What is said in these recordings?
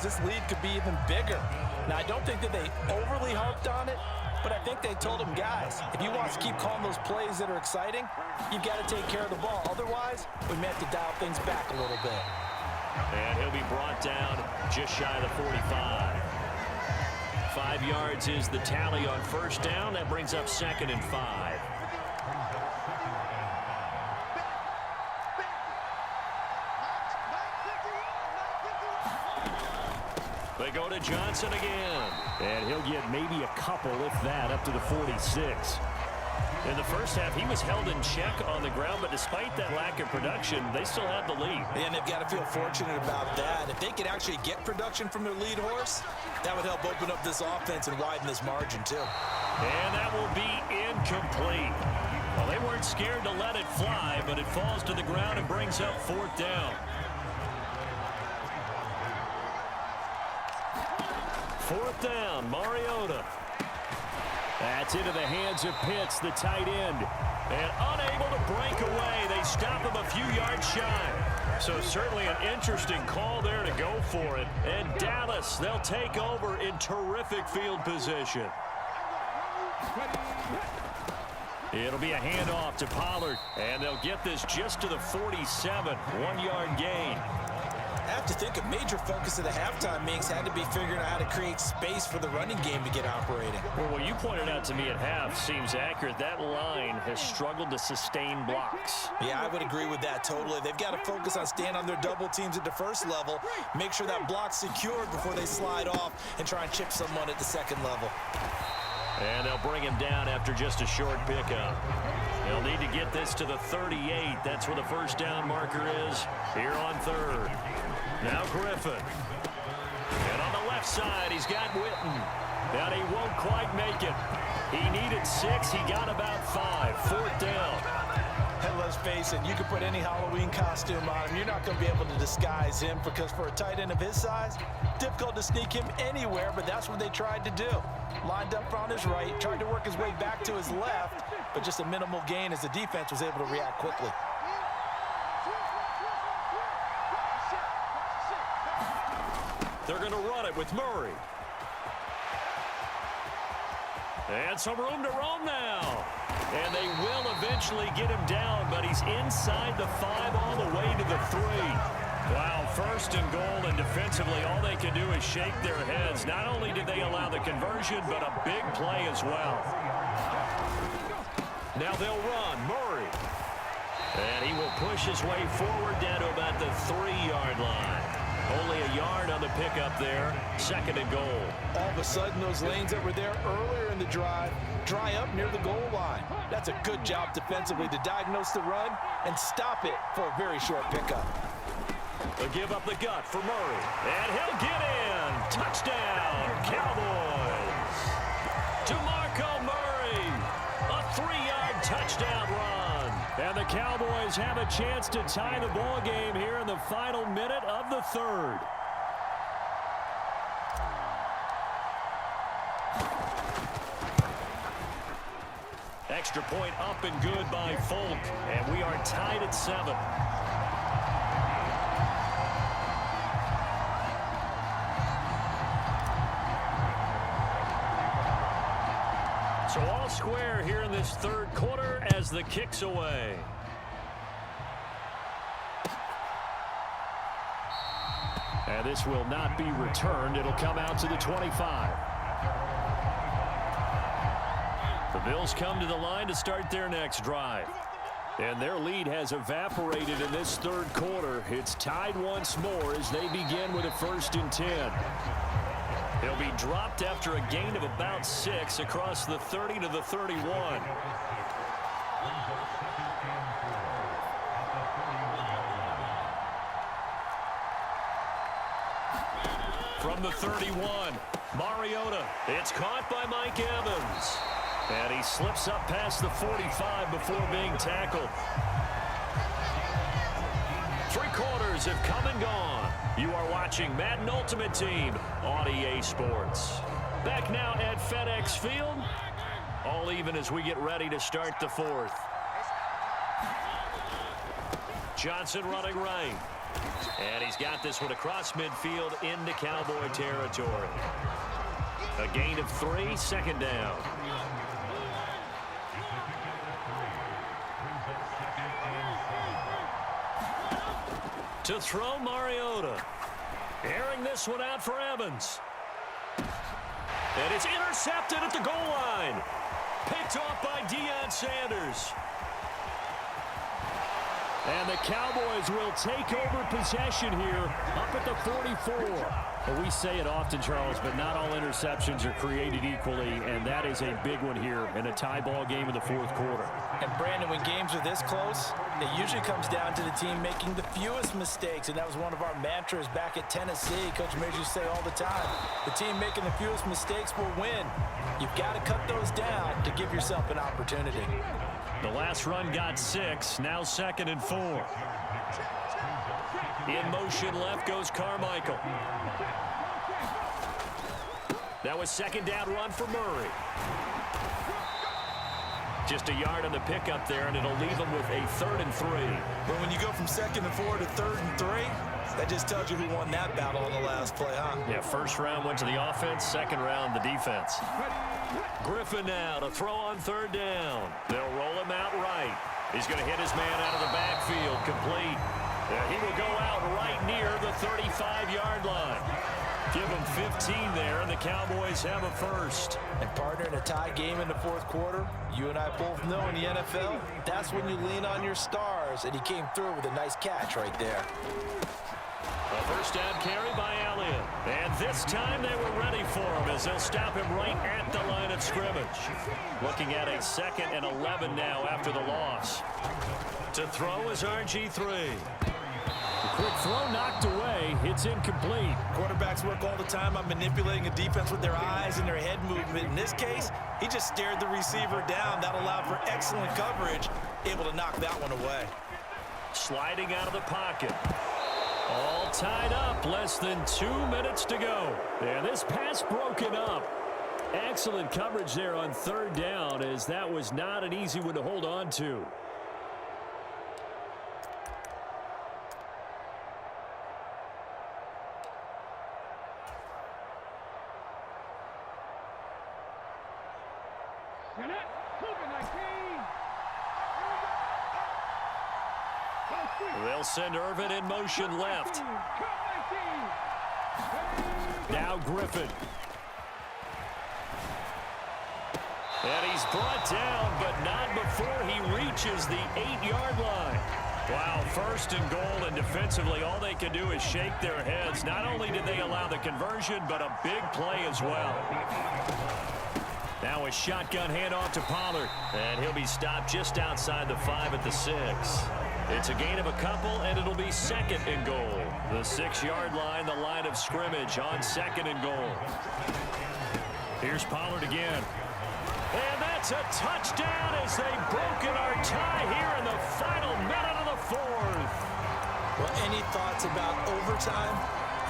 this lead could be even bigger. Now, I don't think that they overly harped on it, but I think they told him, guys, if you want to keep calling those plays that are exciting, you've got to take care of the ball. Otherwise, we may have to dial things back a little bit. And he'll be brought down just shy of the 45. 5 yards is the tally on first down. That brings up 2nd and 5. They go to Johnson again. And he'll get maybe a couple, if that, up to the 46. In the first half, he was held in check on the ground, but despite that lack of production, they still have the lead. And they've got to feel fortunate about that. If they could actually get production from their lead horse, that would help open up this offense and widen this margin, too. And that will be incomplete. Well, they weren't scared to let it fly, but it falls to the ground and brings up 4th down. 4th down, Mariota. That's into the hands of Pitts, the tight end. And unable to break away. They stop him a few yards shy. So certainly an interesting call there to go for it. And Dallas, they'll take over in terrific field position. It'll be a handoff to Pollard. And they'll get this just to the 47. 1-yard gain. I have to think a major focus of the halftime meetings had to be figuring out how to create space for the running game to get operating. Well, what you pointed out to me at half seems accurate. That line has struggled to sustain blocks. Yeah, I would agree with that totally. They've got to focus on staying on their double teams at the first level, make sure that block's secured before they slide off and try and chip someone at the second level. And they'll bring him down after just a short pickup. They'll need to get this to the 38. That's where the first down marker is here on 3rd. Now Griffin. And on the left side, he's got Witten. And he won't quite make it. He needed 6. He got about 5. 4th down. And let's face it, you can put any Halloween costume on him. You're not going to be able to disguise him because for a tight end of his size, difficult to sneak him anywhere, but that's what they tried to do. Lined up on his right, tried to work his way back to his left, but just a minimal gain as the defense was able to react quickly. They're going to run it with Murray. And some room to roam now. And they will eventually get him down, but he's inside the 5 all the way to the 3. Wow, 1st and goal, and defensively all they can do is shake their heads. Not only did they allow the conversion, but a big play as well. Now they'll run. Murray. And he will push his way forward down to about the 3-yard line. Only a yard on the pickup there. 2nd and goal. All of a sudden, those lanes that were there earlier in the drive dry up near the goal line. That's a good job defensively to diagnose the run and stop it for a very short pickup. They'll give up the gut for Murray. And he'll get in. Touchdown, Cowboys. DeMarco Murray. A 3-yard touchdown run. And the Cowboys have a chance to tie the ball game here in the final minute of the 3rd. Extra point up and good by Folk. And we are tied at 7. So all square here in this 3rd quarter as the kick's away. And this will not be returned. It'll come out to the 25. The Bills come to the line to start their next drive. And their lead has evaporated in this 3rd quarter. It's tied once more as they begin with a 1st and 10. He'll be dropped after a gain of about 6 across the 30 to the 31. From the 31, Mariota. It's caught by Mike Evans. And he slips up past the 45 before being tackled. 3 quarters have come and gone. You are watching Madden Ultimate Team on EA Sports. Back now at FedEx Field. All even as we get ready to start the 4th. Johnson running right. And he's got this one across midfield into Cowboy territory. A gain of 3, second down. To throw, Mariota. Airing this one out for Evans. And it's intercepted at the goal line. Picked off by Deion Sanders. And the Cowboys will take over possession here up at the 44. Well, we say it often, Charles, but not all interceptions are created equally, and that is a big one here in a tie ball game in the fourth quarter. And Brandon, when games are this close, it usually comes down to the team making the fewest mistakes, and that was one of our mantras back at Tennessee. Coach Mears used to say all the time, the team making the fewest mistakes will win. You've got to cut those down to give yourself an opportunity. The last run got 6, now 2nd and 4. In motion left goes Carmichael. That was 2nd down run for Murray. Just a yard on the pickup there, and it'll leave them with a 3rd and 3. But when you go from 2nd and 4 to 3rd and 3, that just tells you who won that battle on the last play, huh? Yeah, first round went to the offense, second round the defense. Griffin now to throw on 3rd down. They'll roll him out right. He's going to hit his man out of the backfield, complete. He will go out right near the 35-yard line. Give him 15 there, and the Cowboys have a first. And partner, in a tie game in the fourth quarter, you and I both know in the NFL, that's when you lean on your stars, and he came through with a nice catch right there. A first down carry by Elliott. And this time they were ready for him as they'll stop him right at the line of scrimmage. Looking at a 2nd and 11 now after the loss. To throw is RG3. Quick throw knocked away. It's incomplete. Quarterbacks work all the time on manipulating a defense with their eyes and their head movement. In this case, he just stared the receiver down. That allowed for excellent coverage, able to knock that one away. Sliding out of the pocket. All tied up. Less than 2 minutes to go. And this pass broken up. Excellent coverage there on 3rd down, as that was not an easy one to hold on to. They'll send Irvin in motion left. Now Griffin. And he's brought down, but not before he reaches the 8-yard line. Wow, 1st and goal, and defensively all they can do is shake their heads. Not only did they allow the conversion, but a big play as well. Now a shotgun handoff to Pollard, and he'll be stopped just outside the 5 at the 6. It's a gain of a couple, and it'll be 2nd and goal. The 6-yard line, the line of scrimmage on 2nd and goal. Here's Pollard again. And that's a touchdown as they've broken our tie here in the final minute of the 4th. Well, any thoughts about overtime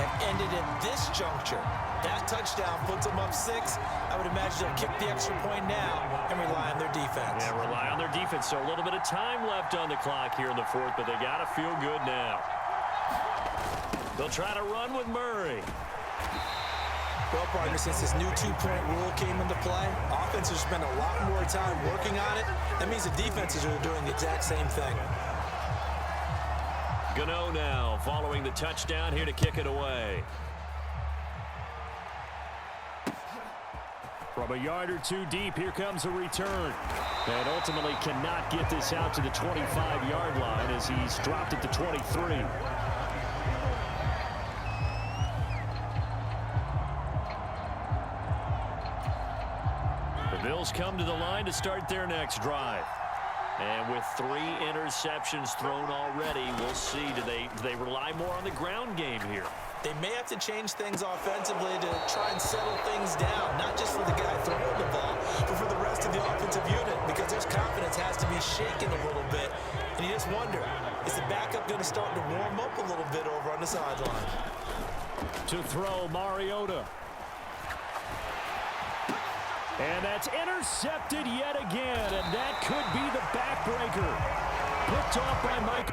have ended at this juncture. That touchdown puts them up 6. I would imagine they'll kick the extra point now and rely on their defense. Yeah, rely on their defense. So a little bit of time left on the clock here in the 4th, but they got to feel good now. They'll try to run with Murray. Well, partner, since this new 2-point rule came into play, offenses spend a lot more time working on it. That means the defenses are doing the exact same thing. Gano now following the touchdown here to kick it away. From a yard or 2 deep, here comes a return. And ultimately cannot get this out to the 25-yard line as he's dropped at the 23. The Bills come to the line to start their next drive. And with 3 interceptions thrown already, we'll see. Do they rely more on the ground game here? They may have to change things offensively to try and settle things down, not just for the guy throwing the ball, but for the rest of the offensive unit, because their confidence has to be shaken a little bit. And you just wonder, is the backup going to start to warm up a little bit over on the sideline? To throw, Mariota. And that's intercepted yet again, and that could be the backbreaker. Picked off by Mike.